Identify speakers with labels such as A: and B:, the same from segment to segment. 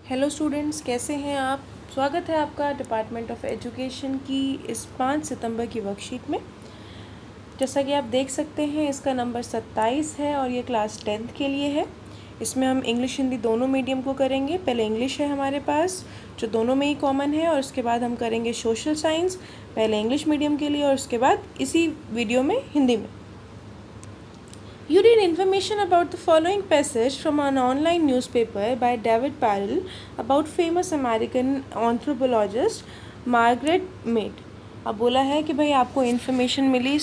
A: Hello students, कैसे हैं आप। स्वागत है आपका डिपार्टमेंट ऑफ एजुकेशन की इस 5 सितंबर की वर्कशीट में। जैसा कि आप देख सकते हैं, इसका नंबर 27 है और ये क्लास 10th के लिए है। इसमें हम इंग्लिश हिंदी दोनों मीडियम को करेंगे। पहले इंग्लिश है हमारे पास, जो दोनों में ही कॉमन है, और उसके बाद हम करेंगे सोशल साइंस, पहले इंग्लिश मीडियम के लिए और उसके बाद इसी वीडियो में हिंदी में। You read information about the following passage from an online newspaper by David Parrell about famous American anthropologist Margaret Mead। अब बोला है कि भाई आपको इन्फॉर्मेशन मिली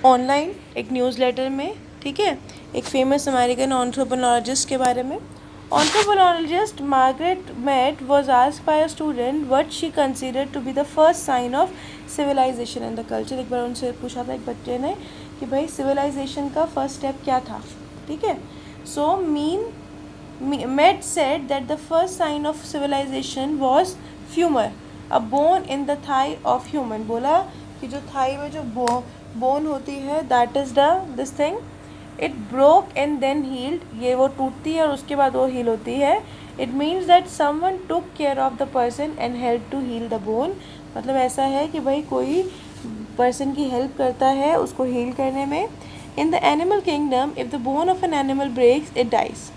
A: ऑनलाइन एक न्यूज़लेटर में, ठीक है, एक फेमस अमेरिकन एंथ्रोपोलॉजिस्ट के बारे में। Anthropologist Margaret Mead was asked by a student what she considered to be the first sign of civilization in the culture। एक बार उनसे पूछा था एक बच्चे ने कि भाई सिविलाइजेशन का फर्स्ट स्टेप क्या था, ठीक है। सो Mead said that the first sign of civilization was femur, a bone in the thigh of human। बोला कि जो थाई में जो बोन होती है, that is this thing, it broke and then healed. ये वो टूटती है और उसके बाद वो हील होती है। It means that someone took care of the person and help to heal the bone. मतलब ऐसा है कि भाई कोई पर्सन की हेल्प करता है उसको हील करने में। In the animal kingdom, if the bone of an animal breaks it dies.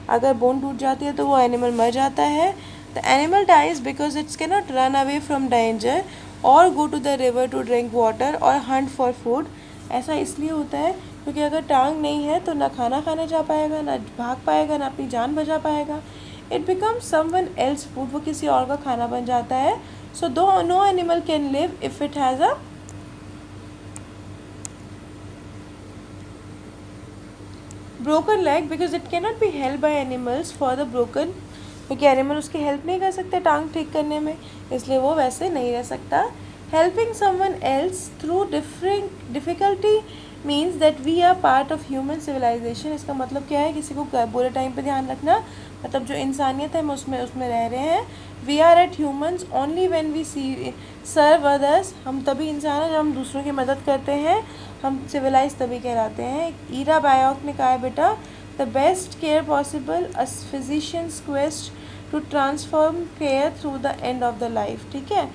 A: अगर बोन टूट जाती है तो वो एनिमल मर जाता है। The animal dies because it's can not run away from danger और go to the river to drink water और हंट फॉर फूड। ऐसा इसलिए होता है क्योंकि अगर टांग नहीं है तो ना खाना खाने जा पाएगा, ना भाग पाएगा, ना अपनी जान बचा पाएगा। It becomes someone else food, वो किसी और का खाना बन जाता है। So do no animal can live if it has a broken leg because it can not be help by animals for the broken, क्योंकि एनिमल उसकी हेल्प नहीं कर सकते टांग ठीक करने में, इसलिए वो वैसे नहीं रह सकता। Helping someone else through difficulty means that we are part of human civilization. इसका मतलब क्या है, किसी को बुरे टाइम पे ध्यान रखना, मतलब जो इंसानियत है हम उसमें रह रहे हैं। We are at humans only when we serve others. हम तभी इंसान हैं जब हम दूसरों की मदद करते हैं, हम सिविलाइज तभी कहलाते हैं। ईरा बायोक ने कहा है, बेटा, the best care possible, a physician's quest to transform care through the end of the life, ठीक है।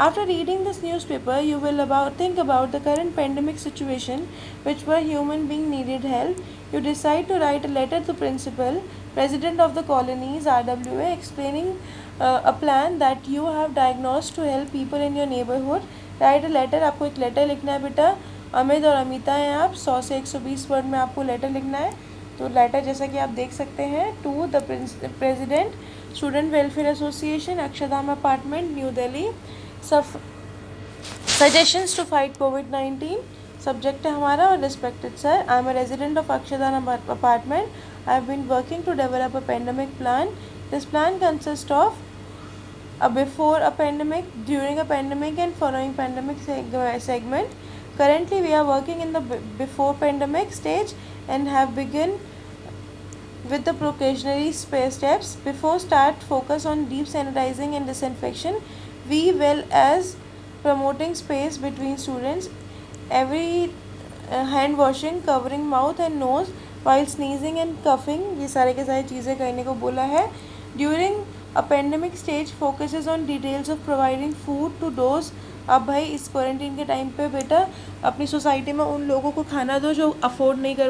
A: After reading this newspaper, you will think about the current pandemic situation, which where human being needed help. You decide to write a letter to principal, president of the colonies RWA, explaining a plan that you have diagnosed to help people in your neighborhood. Write a letter। आपको एक letter लिखना है बेटा। अमित और अमिता हैं आप, 100 से 120 word में आपको लेटर लिखना है। तो लेटर जैसा कि आप देख सकते हैं, to the president, student welfare association, Akshardham apartment, new Delhi. Suggestions to fight कोविड-19 सब्जेक्ट है हमारा। और respected sir, I am a resident of Akshardham apartment. I have been working to develop a pandemic plan. This plan consist of before a pandemic, during a pandemic and following pandemic segment. Currently we are working in the before pandemic stage and have begun with the precautionary steps. Before start, focus on deep sanitizing and disinfection, we well as promoting space between students, every hand washing, covering mouth and nose while sneezing and coughing, ये सारे के सारी चीज़ें करने को बोला है। During a pandemic stage focuses on details of providing food to those। अब भाई इस क्वारंटीन के टाइम पे बेटा अपनी सोसाइटी में उन लोगों को खाना दो जो अफोर्ड नहीं कर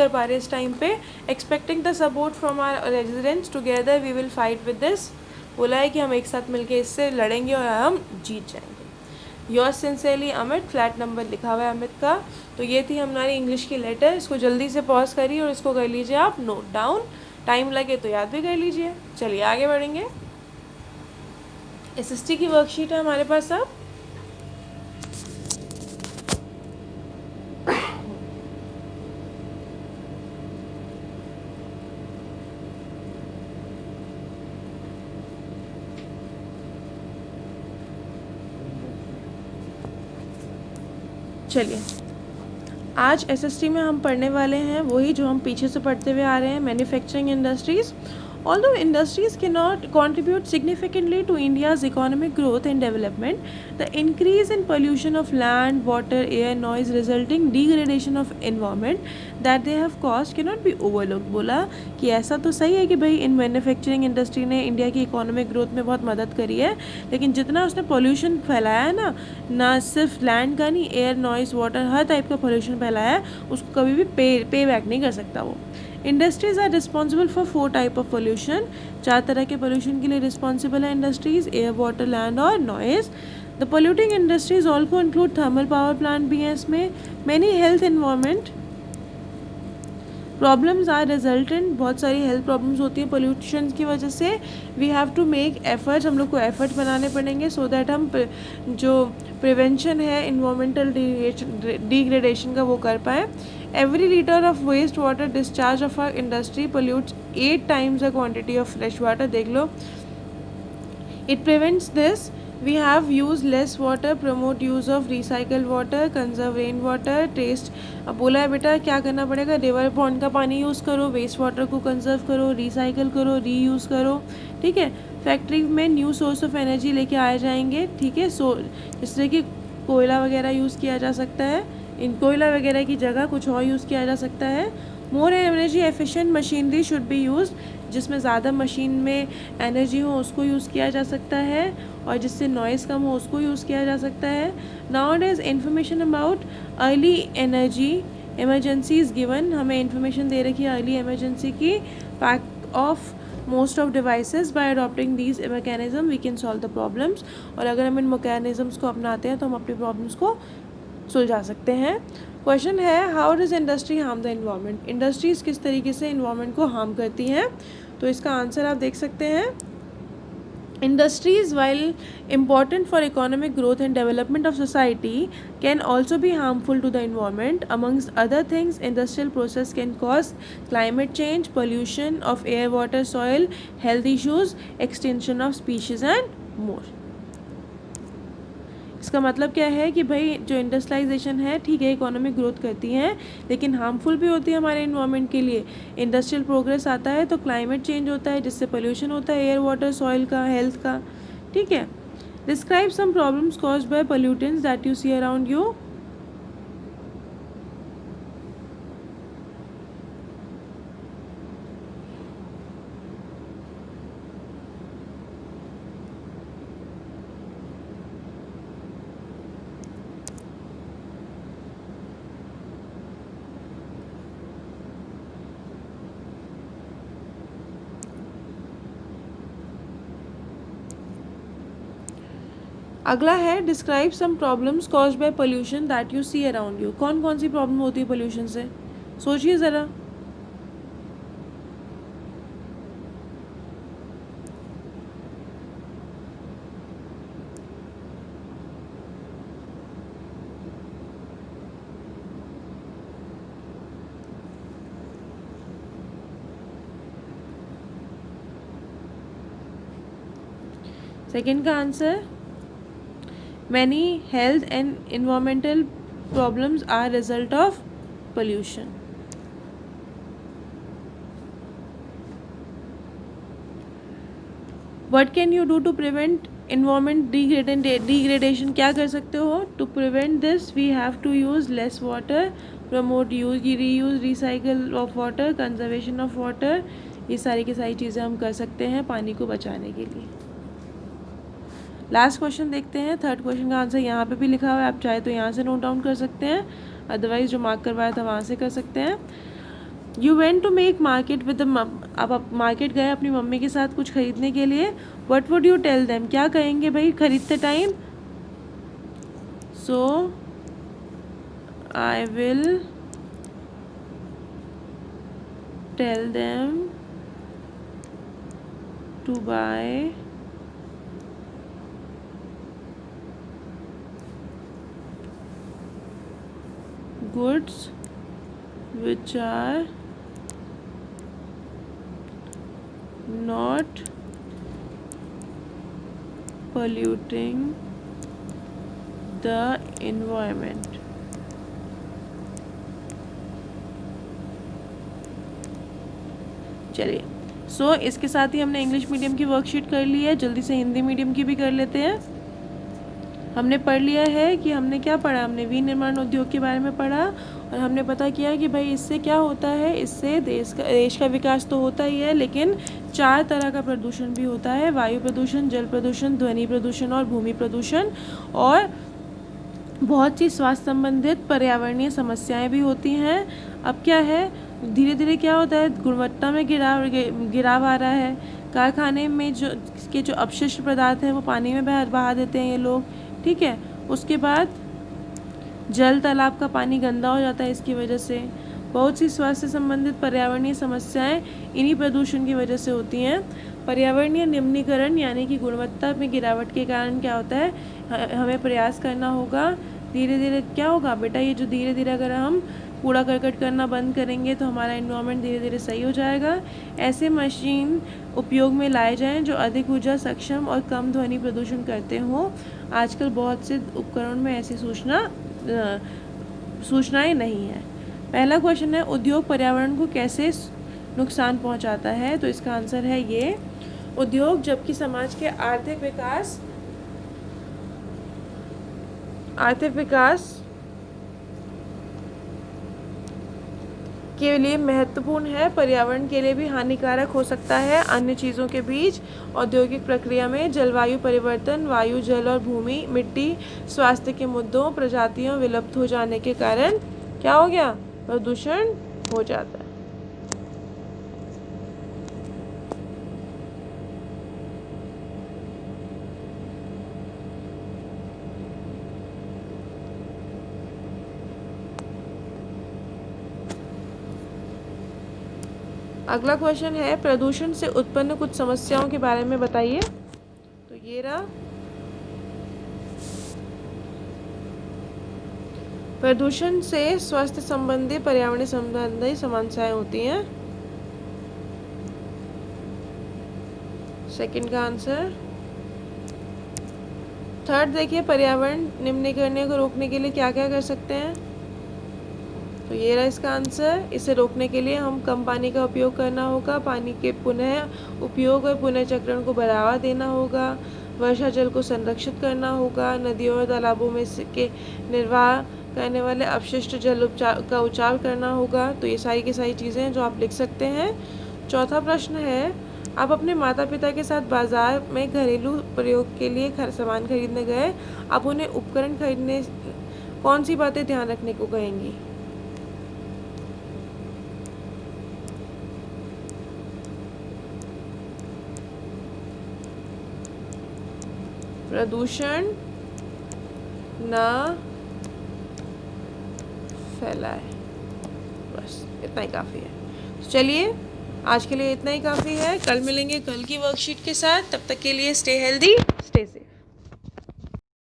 A: पा रहे इस टाइम पे। Expecting the support from our residents, together we will fight with this. बोला है कि हम एक साथ मिलके इससे लड़ेंगे और हम जीत जाएंगे। Yours sincerely Amit, flat number लिखा हुआ है अमित का। तो ये थी हमारी इंग्लिश की लेटर। इसको जल्दी से पॉज करिए और इसको कर लीजिए आप नोट डाउन, टाइम लगे तो याद भी कर लीजिए। चलिए आगे बढ़ेंगे। एसएसटी की वर्कशीट है हमारे पास अब। चलिए, आज एसएसटी में हम पढ़ने वाले हैं वही जो हम पीछे से पढ़ते हुए आ रहे हैं, manufacturing industries. Although industries cannot contribute significantly to India's economic growth and development, the increase in pollution of land, water, air, noise resulting degradation of environment that they have caused cannot be overlooked. बोला कि ऐसा तो सही है कि भाई in manufacturing industry ने India की इकोनॉमिक ग्रोथ में बहुत मदद करी है, लेकिन जितना उसने पोल्यूशन फैलाया है ना सिर्फ लैंड का नहीं, एयर, नॉइस, वाटर, हर टाइप का पोल्यूशन फैलाया है, उसको कभी भी पे बैक नहीं कर सकता वो. Industries are responsible for 4 type of pollution. 4 तरह के पोल्यूशन के लिए रिस्पॉन्सिबल है इंडस्ट्रीज़: एयर, वाटर, लैंड और noise. The polluting industries also include thermal power plant भी हैं इसमें. Many health environment problems are resultant. बहुत सारी हेल्थ प्रॉब्लम्स होती हैं पोल्यूशन की वजह से. We have to make efforts, हम लोग को एफर्ट बनाने पड़ेंगे सो दैट हम जो प्रिवेंशन है इन्वायरमेंटल डिग्रेडेशन का वो कर पाएँ. Every liter of waste water discharge of our industry pollutes 8 times the quantity of fresh water. देख लो. It prevents this. We have used less water, promote use of recycled water, conserve rain water, taste. अब बोला है बेटा क्या करना पड़ेगा, river pond का पानी यूज़ करो, वेस्ट वाटर को कंजर्व करो, रिसाइकल करो, रीयूज़ करो. ठीक है. फैक्ट्री में न्यू सोर्स ऑफ एनर्जी लेके आए जाएंगे. ठीक है. जिससे कि कोयला वगैरह यूज़ किया जा सकता है, इन कोयला वगैरह की जगह कुछ और यूज़ किया जा सकता है. More energy efficient machinery should be use. जिसमें ज़्यादा मशीन में एनर्जी हो उसको यूज़ किया जा सकता है, और जिससे नॉइज़ कम हो उसको यूज़ किया जा सकता है. Nowadays information about early energy emergency is given. हमें इंफॉर्मेशन दे रखी है अर्ली इमरजेंसी की. Pack of most of devices by adopting these mechanism we can solve the problems. और अगर हम इन mechanisms को अपनाते हैं तो हम अपनी problems को सुलझा सकते हैं. क्वेश्चन है how does industry harm the environment. Industries किस तरीके से इन्वायरमेंट को हार्म करती हैं. तो इसका आंसर आप देख सकते हैं. Industries, while important for economic growth and development of society, can also be harmful to the environment. Amongst other things, industrial process can cause climate change, pollution of air, water, soil, health issues, extinction of species and more. इसका मतलब क्या है कि भाई जो industrialisation है ठीक है इकोनॉमिक ग्रोथ करती हैं, लेकिन हार्मफुल भी होती है हमारे इन्वायरमेंट के लिए. इंडस्ट्रियल प्रोग्रेस आता है तो क्लाइमेट चेंज होता है, जिससे पोल्यूशन होता है एयर, वाटर, सॉइल का, हेल्थ का. ठीक है. Describe some problems caused by pollutants that you see around you. अगला है describe some problems caused by pollution that you see around you. कौन कौन सी प्रॉब्लम होती है पोल्यूशन से, सोचिए ज़रा. सेकेंड का answer many health and environmental problems are result of pollution. What can you do to prevent environment degradation? क्या कर सकते हो? To prevent this we have to use less water, promote use, reuse, recycle of water, conservation of water. ये सारी की सारी चीज़ें हम कर सकते हैं पानी को बचाने के लिए. लास्ट क्वेश्चन देखते हैं. थर्ड क्वेश्चन का आंसर यहाँ पे भी लिखा हुआ है, आप चाहे तो यहाँ से नोट डाउन कर सकते हैं, अदरवाइज जो मार्क करवाया था वहाँ से कर सकते हैं. You went to make market with अब आप मार्केट गए अपनी मम्मी के साथ कुछ खरीदने के लिए. What would you tell them. क्या कहेंगे भाई खरीदते time. So I will tell them to buy goods which are not polluting the environment. चलिए सो इसके साथ ही हमने इंग्लिश मीडियम की वर्कशीट कर ली है। जल्दी से हिंदी मीडियम की भी कर लेते हैं। हमने पढ़ लिया है कि हमने क्या पढ़ा, हमने विनिर्माण उद्योग के बारे में पढ़ा और हमने पता किया कि भाई इससे क्या होता है, इससे देश का विकास तो होता ही है, लेकिन 4 तरह का प्रदूषण भी होता है, वायु प्रदूषण, जल प्रदूषण, ध्वनि प्रदूषण और भूमि प्रदूषण, और बहुत सी स्वास्थ्य संबंधित पर्यावरणीय समस्याएं भी होती हैं। अब क्या है, धीरे धीरे क्या होता है, गुणवत्ता में गिराव आ रहा है। कारखाने में जो अपशिष्ट पदार्थ हैं वो पानी में बहा देते हैं ये लोग, ठीक है। उसके बाद जल तालाब का पानी गंदा हो जाता है इसकी वजह से। बहुत सी स्वास्थ्य संबंधित पर्यावरणीय समस्याएं इन्हीं प्रदूषण की वजह से होती हैं। पर्यावरणीय निम्नीकरण यानी कि गुणवत्ता में गिरावट के कारण क्या होता है, हमें प्रयास करना होगा। धीरे धीरे क्या होगा बेटा, ये जो धीरे धीरे अगर हम कूड़ा करकट करना बंद करेंगे तो हमारा एनवायरनमेंट धीरे धीरे सही हो जाएगा। ऐसे मशीन उपयोग में लाए जाएं जो अधिक ऊर्जा सक्षम और कम ध्वनि प्रदूषण करते हों। आजकल बहुत से उपकरण में ऐसी सूचनाएं नहीं है। पहला क्वेश्चन है, उद्योग पर्यावरण को कैसे नुकसान पहुंचाता है? तो इसका आंसर है ये, उद्योग जबकि समाज के आर्थिक विकास के लिए महत्वपूर्ण है, पर्यावरण के लिए भी हानिकारक हो सकता है। अन्य चीज़ों के बीच औद्योगिक प्रक्रिया में जलवायु परिवर्तन, वायु, जल और भूमि, मिट्टी, स्वास्थ्य के मुद्दों, प्रजातियों विलुप्त हो जाने के कारण क्या हो गया, प्रदूषण हो जाता है। अगला क्वेश्चन है, प्रदूषण से उत्पन्न कुछ समस्याओं के बारे में बताइए। तो ये रहा, प्रदूषण से स्वास्थ्य संबंधी, पर्यावरण संबंधी समस्याएं होती हैं। सेकंड का आंसर। थर्ड देखिए, पर्यावरण निम्नीकरण को रोकने के लिए क्या क्या कर सकते हैं। तो ये रहा इसका आंसर। इसे रोकने के लिए हम कम पानी का उपयोग करना होगा, पानी के पुनः उपयोग और पुनः चक्रण को बढ़ावा देना होगा, वर्षा जल को संरक्षित करना होगा, नदियों और तालाबों में के निर्वाह करने वाले अपशिष्ट जल का उपचार करना होगा। तो ये सारी की सारी चीज़ें हैं जो आप लिख सकते हैं। चौथा प्रश्न है, आप अपने माता पिता के साथ बाजार में घरेलू प्रयोग के लिए सामान खरीदने गए, आप उन्हें उपकरण खरीदने कौन सी बातें ध्यान रखने को कहेंगी। प्रदूषण ना फैलाए, बस इतना ही काफ़ी है। तो चलिए आज के लिए इतना ही काफ़ी है। कल मिलेंगे कल की वर्कशीट के साथ। तब तक के लिए स्टे हेल्दी, स्टे सेफ।